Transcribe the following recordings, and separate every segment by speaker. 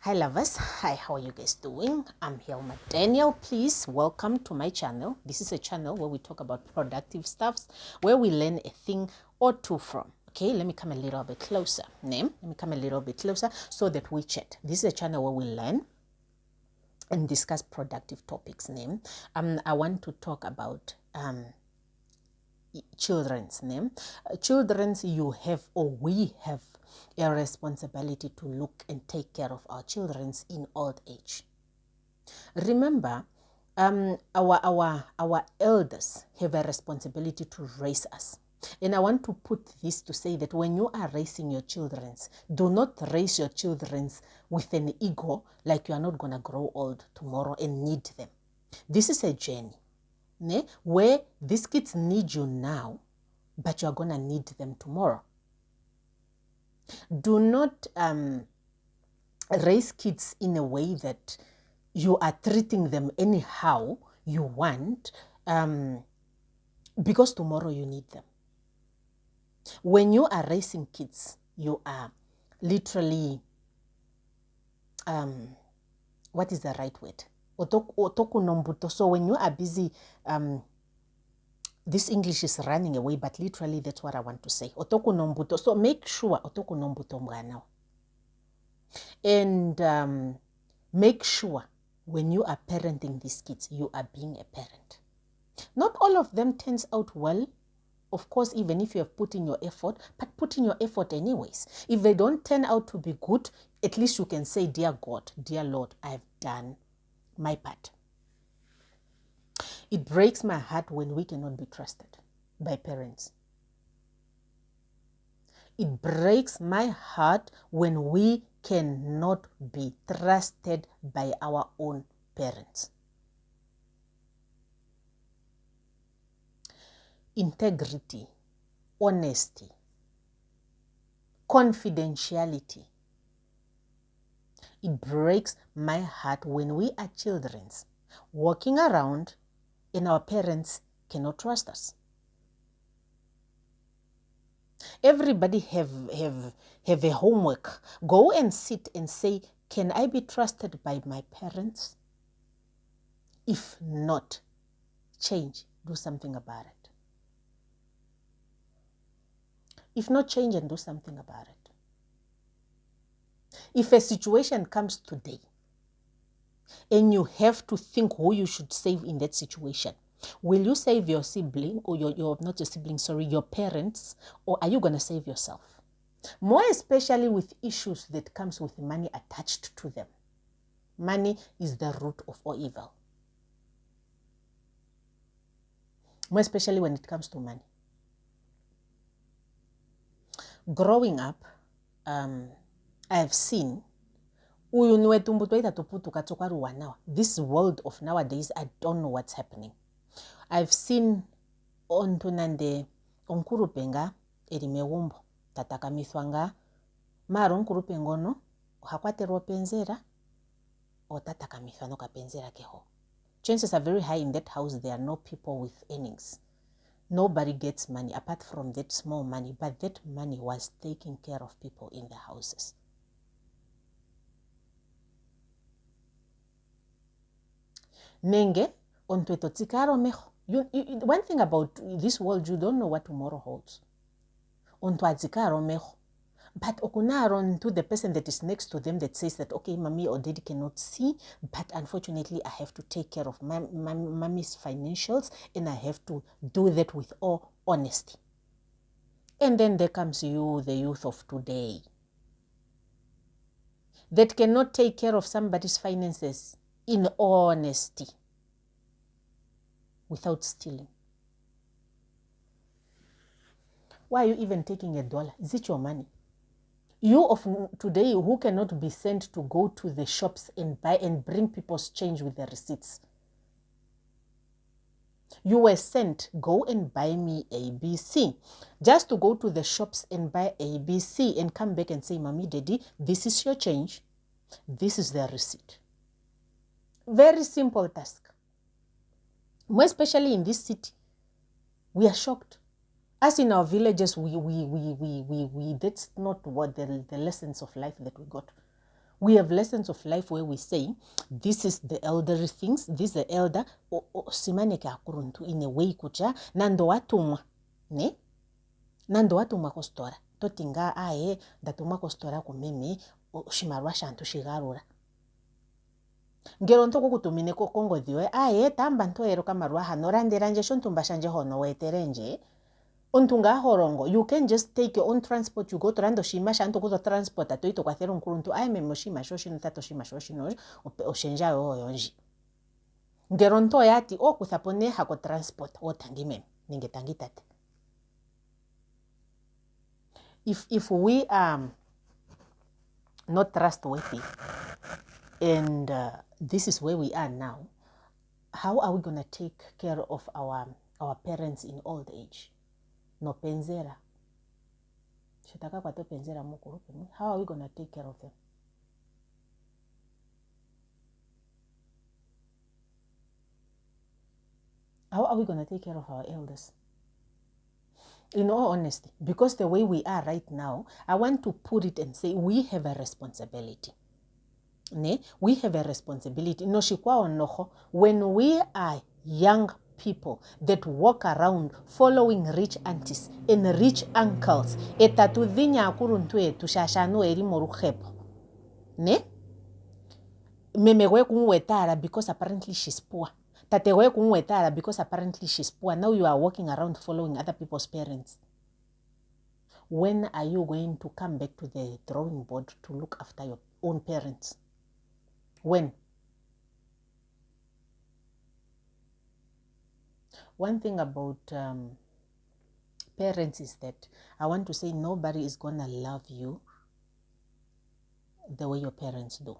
Speaker 1: Hi lovers, hi, how are you guys doing? I'm Hilma Daniel. Please welcome to my channel. This is a channel where we talk about productive stuffs, where we learn a thing or two from. Okay, let me come a little bit closer. Let me come a little bit closer so that we chat. This is a channel where we learn and discuss productive topics. I want to talk about children's name. Children's, you have, or we have, a responsibility to look and take care of our children's in old age. Remember, our elders have a responsibility to raise us. And I want to put this to say that when you are raising your children's, do not raise your children's with an ego like you are not going to grow old tomorrow and need them. This is a journey where these kids need you now, but you're going to need them tomorrow. Do not raise kids in a way that you are treating them anyhow you want, because tomorrow you need them. When you are raising kids, you are literally, what is the right word? So when you are busy, this English is running away, but literally that's what I want to say. So make sure and make sure when you are parenting these kids, you are being a parent. Not all of them turns out well, of course, even if you have put in your effort, but put in your effort anyways. If they don't turn out to be good, at least you can say, dear God, dear Lord, I've done my part. It breaks my heart when we cannot be trusted by parents. It breaks my heart when we cannot be trusted by our own parents. Integrity, honesty, confidentiality. It breaks my heart when we are children walking around and our parents cannot trust us. Everybody have a homework. Go and sit and say, can I be trusted by my parents? If not, change, do something about it. If not, change and do something about it. If a situation comes today and you have to think who you should save in that situation, will you save your sibling or your not your sibling, sorry, your parents, or are you going to save yourself? More especially with issues that comes with money attached to them. Money is the root of all evil. More especially when it comes to money. Growing up, I have seen this world of nowadays, I don't know what's happening. I've seen ontunande onkurupenga erimewumbo tatakamithwanga mara onkurupengono hakwaterwa penzera o tatakamithwa no kapenzera keho. Chances are very high in that house there are no people with earnings. Nobody gets money apart from that small money, but that money was taking care of people in the houses. Nenge ontweto tsikaro meho. One thing about this world, you don't know what tomorrow holds. Ontwatzikaro meho. But okunaro to the person that is next to them that says that, okay, mommy or daddy cannot see, but unfortunately I have to take care of mommy's financials and I have to do that with all honesty. And then there comes you, the youth of today, that cannot take care of somebody's finances in honesty without stealing. Why are you even taking $1? Is it your money? You of today who cannot be sent to go to the shops and buy and bring people's change with the receipts. You were sent, go and buy me ABC. Just to go to the shops and buy ABC and come back and say, mommy, daddy, this is your change. This is the receipt. Very simple task. More especially in this city, we are shocked. As in our villages, we that's not what the lessons of life that we got. We have lessons of life where we say, this is the elderly things, this is the elder, simaneke akuruntu in a way kucha, nando watumwa, ne? Nando watumwa kostora. Totinga ae, datumwa kostora kumeme, shimarwa shantu shigarura. Ngero ntoko kutumine ko kongo diwe, ae, tamba nto ero kamarwa hanoranderanje shontumba shanje hono weterenje. Untunga horongo, you can just take your own transport, you go to rando shima shanto kuzo transport ato ito kwa thero nkuruntu ai memo shima shoshino tato shima shoshino oshenja yonji. Ngeronto yati o kuthapone hako transport o tangi mem ninge tangi tate. If we are not trustworthy and this is where we are now, how are we going to take care of our parents in old age? No penzera. Shitaka kwa to penzera mukuru. How are we going to take care of them? How are we going to take care of our elders? In all honesty, because the way we are right now, I want to put it and say we have a responsibility. Ne? We have a responsibility. No shikwa onoho. When we are young people that walk around following rich aunties and rich uncles, etatu dhinya akuruntu etu shashanu eri moruhepo. Ne? Memewe kumwetara because apparently she's poor. Tatewe kumwetara because apparently she's poor. Now you are walking around following other people's parents. When are you going to come back to the drawing board to look after your own parents? When? One thing about parents is that I want to say nobody is going to love you the way your parents do.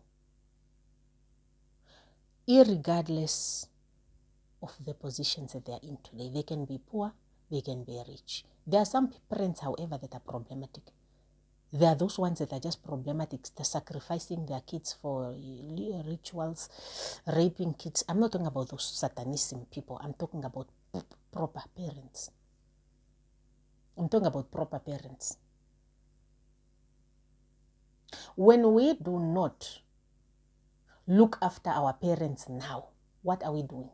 Speaker 1: Irregardless of the positions that they are in today. They can be poor, they can be rich. There are some parents, however, that are problematic. There are those ones that are just problematic. They're sacrificing their kids for rituals, raping kids. I'm not talking about those satanism people. I'm talking about proper parents. I'm talking about proper parents. When we do not look after our parents now, what are we doing?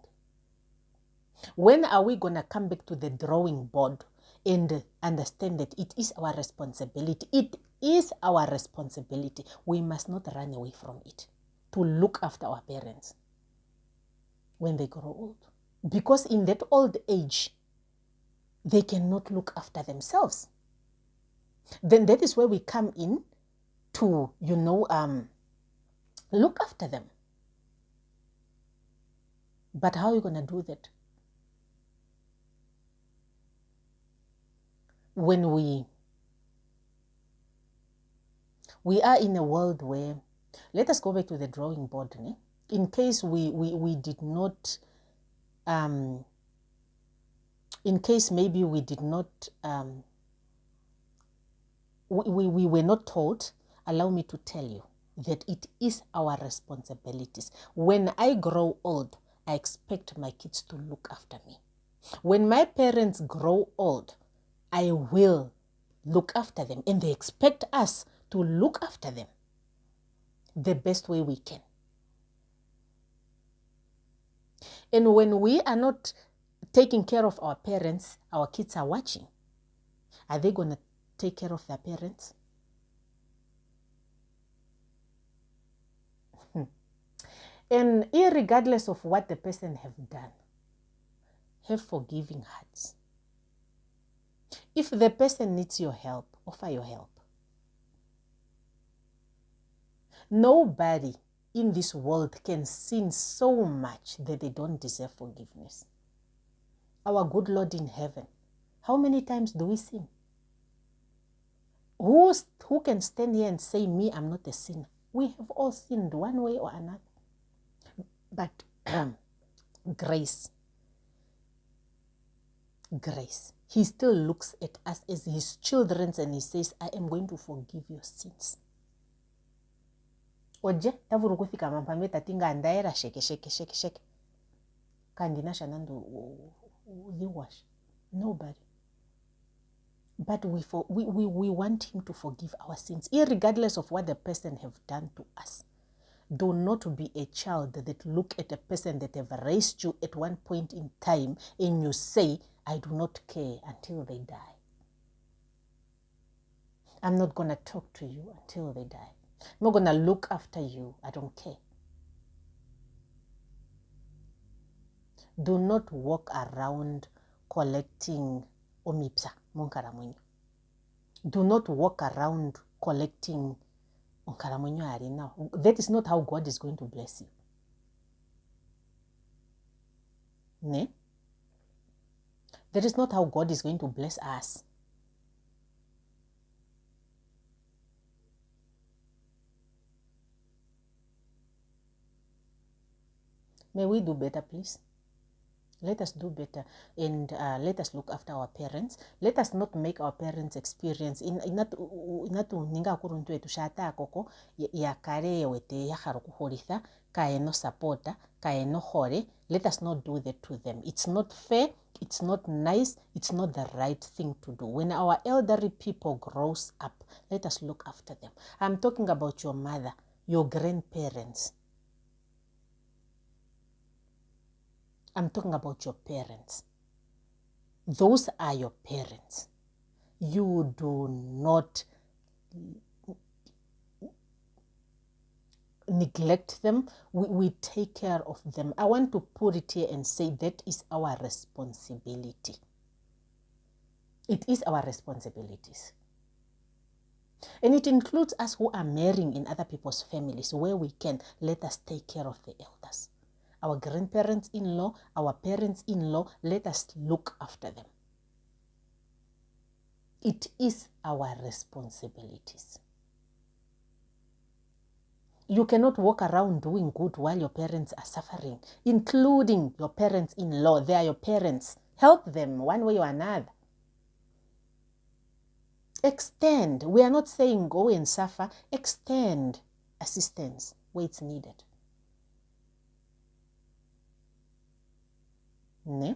Speaker 1: When are we going to come back to the drawing board and understand that it is our responsibility? It is our responsibility. We must not run away from it to look after our parents when they grow old. Because in that old age, they cannot look after themselves. Then that is where we come in to, look after them. But how are you going to do that? When we are in a world where, let us go back to the drawing board, né? In case we did not, in case maybe we did not, we were not told, allow me to tell you that it is our responsibilities. When I grow old, I expect my kids to look after me. When my parents grow old, I will look after them, and they expect us to look after them the best way we can. And when we are not taking care of our parents, our kids are watching. Are they going to take care of their parents? And irregardless of what the person have done, have forgiving hearts. If the person needs your help, offer your help. Nobody in this world can sin so much that they don't deserve forgiveness. Our good Lord in heaven, how many times do we sin? Who can stand here and say, me, I'm not a sinner? We have all sinned one way or another. But grace. He still looks at us as his children and he says, I am going to forgive your sins. Oje, tavuru kufika mampame tatinga andaera shake. Kandina shanandu uziwash. Nobody. But we want him to forgive our sins, irregardless of what the person have done to us. Do not be a child that look at a person that have raised you at one point in time and you say, I do not care until they die. I'm not going to talk to you until they die. I'm not going to look after you. I don't care. Do not walk around collecting omipsa, monkaramunyo. Do not walk around collecting onkaramunyo ari now. That is not how God is going to bless you. Ne? That is not how God is going to bless us. May we do better, please. Let us do better, and let us look after our parents. Let us not make our parents experience inatu ninga kuruntu etu shata koko ya kare wete ya harukuhoritha kaeno supporta kaeno hore. Let us not do that to them. It's not fair. It's not nice. It's not the right thing to do. When our elderly people grows up, let us look after them. I'm talking about your mother, your grandparents. I'm talking about your parents. Those are your parents. You do not neglect them. We take care of them. I want to put it here and say that is our responsibility. It is our responsibilities. And it includes us who are marrying in other people's families. Where we can, let us take care of the elders. Our grandparents-in-law, our parents-in-law, let us look after them. It is our responsibilities. You cannot walk around doing good while your parents are suffering, including your parents-in-law. They are your parents. Help them one way or another. Extend. We are not saying go and suffer. Extend assistance where it's needed. Ne?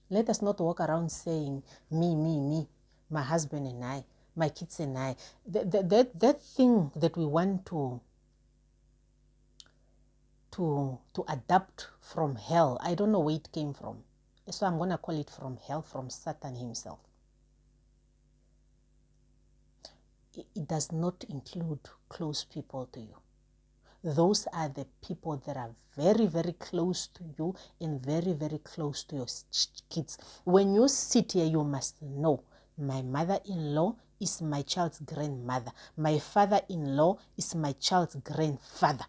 Speaker 1: Let us not walk around saying, me, my husband and I, my kids and I. That thing that we want to adapt from hell, I don't know where it came from. So I'm going to call it from hell, from Satan himself. It does not include close people to you. Those are the people that are very, very close to you and very, very close to your kids. When you sit here, you must know, my mother-in-law is my child's grandmother. My father-in-law is my child's grandfather.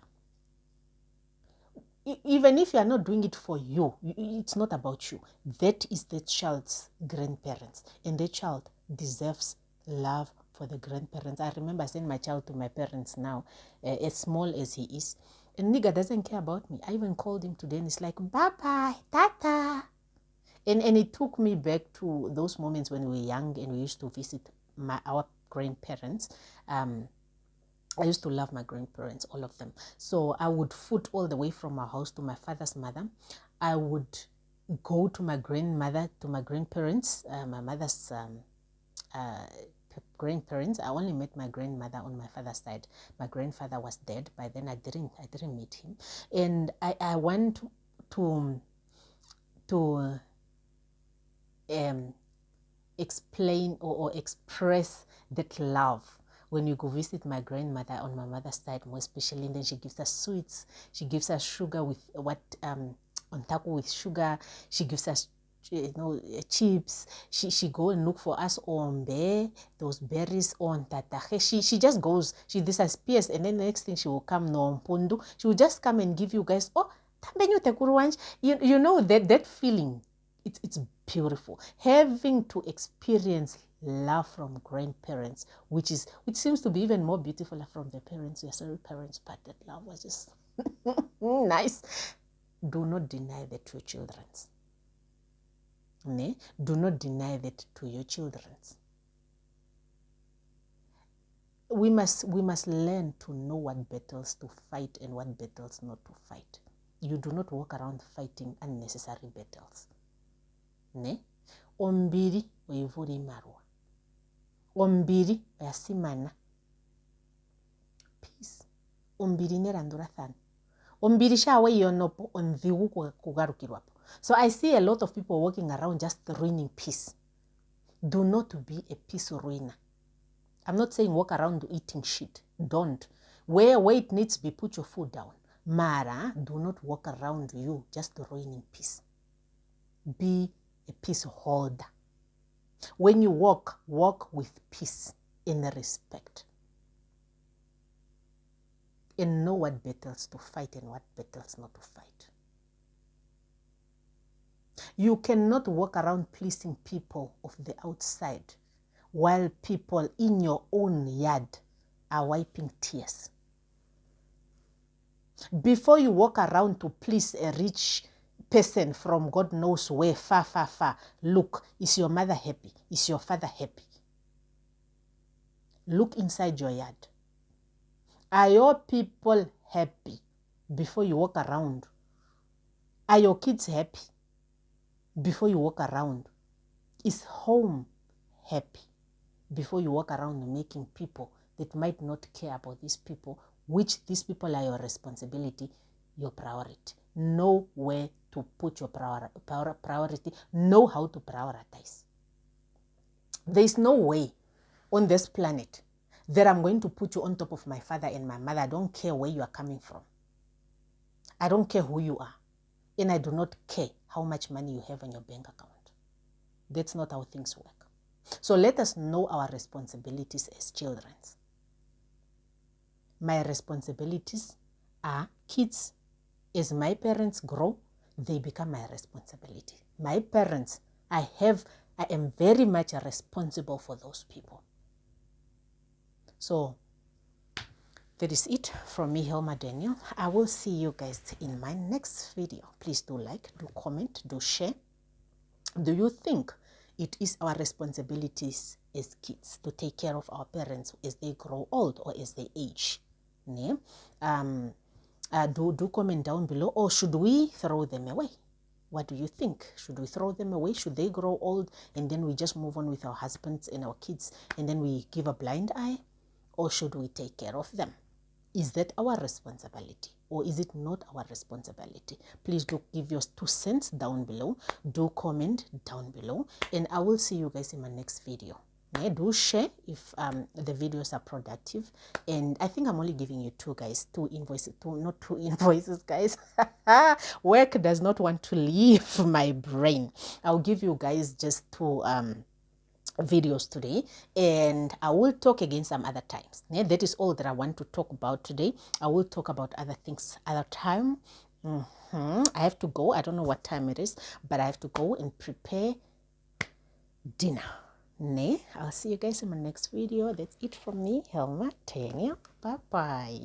Speaker 1: Even if you are not doing it for you, it's not about you. That is the child's grandparents. And the child deserves love for the grandparents. I remember sending my child to my parents now, as small as he is. And nigga doesn't care about me. I even called him today and it's like, bye-bye, tata. And it took me back to those moments when we were young and we used to visit our grandparents. I used to love my grandparents, all of them. So I would foot all the way from my house to my father's mother. I would go to my grandmother, to my grandparents, my mother's grandparents. I only met my grandmother on my father's side. My grandfather was dead. By then I didn't meet him. And I want to explain or express that love when you go visit my grandmother on my mother's side, more especially. And then she gives us sweets, she gives us sugar with on taco with sugar, she gives us chips, she go and look for us ombe, those berries on tatahe. She just goes, she disappears, and then the next thing she will come no mpundu, she will just come and give you guys, oh tambenyu tekuruwanj. You know that feeling, it's beautiful. Having to experience love from grandparents, which seems to be even more beautiful from the parents. Yes, sorry parents, but that love was just nice. Do not deny that to your children. Do not deny that to your children. We must learn to know what battles to fight and what battles not to fight. You do not walk around fighting unnecessary battles. Ombiri oivura imarwa. Ombiri oyasimana. Peace. Ombiri nelandulathano. Ombiri shawe yonopo ondhigu kugarukirwapo. So I see a lot of people walking around just ruining peace. Do not be a peace ruiner. I'm not saying walk around eating shit. Don't. Where it needs to be, put your foot down. Mara, do not walk around you just ruining peace. Be a peace holder. When you walk with peace and respect. And know what battles to fight and what battles not to fight. You cannot walk around pleasing people of the outside while people in your own yard are wiping tears. Before you walk around to please a rich person from God knows where, far, far, far, look, is your mother happy? Is your father happy? Look inside your yard. Are your people happy before you walk around? Are your kids happy before you walk around? Is home happy before you walk around making people that might not care about these people, which these people are your responsibility, your priority? Know where to put your priority. Know how to prioritize. There is no way on this planet that I'm going to put you on top of my father and my mother. I don't care where you are coming from. I don't care who you are. And I do not care how much money you have in your bank account. That's not how things work. So let us know our responsibilities as children. My responsibilities are kids. As my parents grow, they become my responsibility. My parents, I am very much responsible for those people. So that is it from me, Helma Daniel. I will see you guys in my next video. Please do like, do comment, do share. Do you think it is our responsibilities as kids to take care of our parents as they grow old or as they age? Do comment down below, or should we throw them away? What do you think? Should we throw them away? Should they grow old and then we just move on with our husbands and our kids and then we give a blind eye? Or should we take care of them? Is that our responsibility or is it not our responsibility? Please do give your 2 cents down below. Do comment down below and I will see you guys in my next video. Do share if the videos are productive, and I think I'm only giving you two invoices, not two invoices, guys. Work does not want to leave my brain. I'll give you guys just 2 videos today, and I will talk again some other times. That is all that I want to talk about today. I will talk about other things other time. I have to go. I don't know what time it is, but I have to go and prepare dinner. I'll see you guys in my next video. That's it from me, Helma Daniel. Bye bye.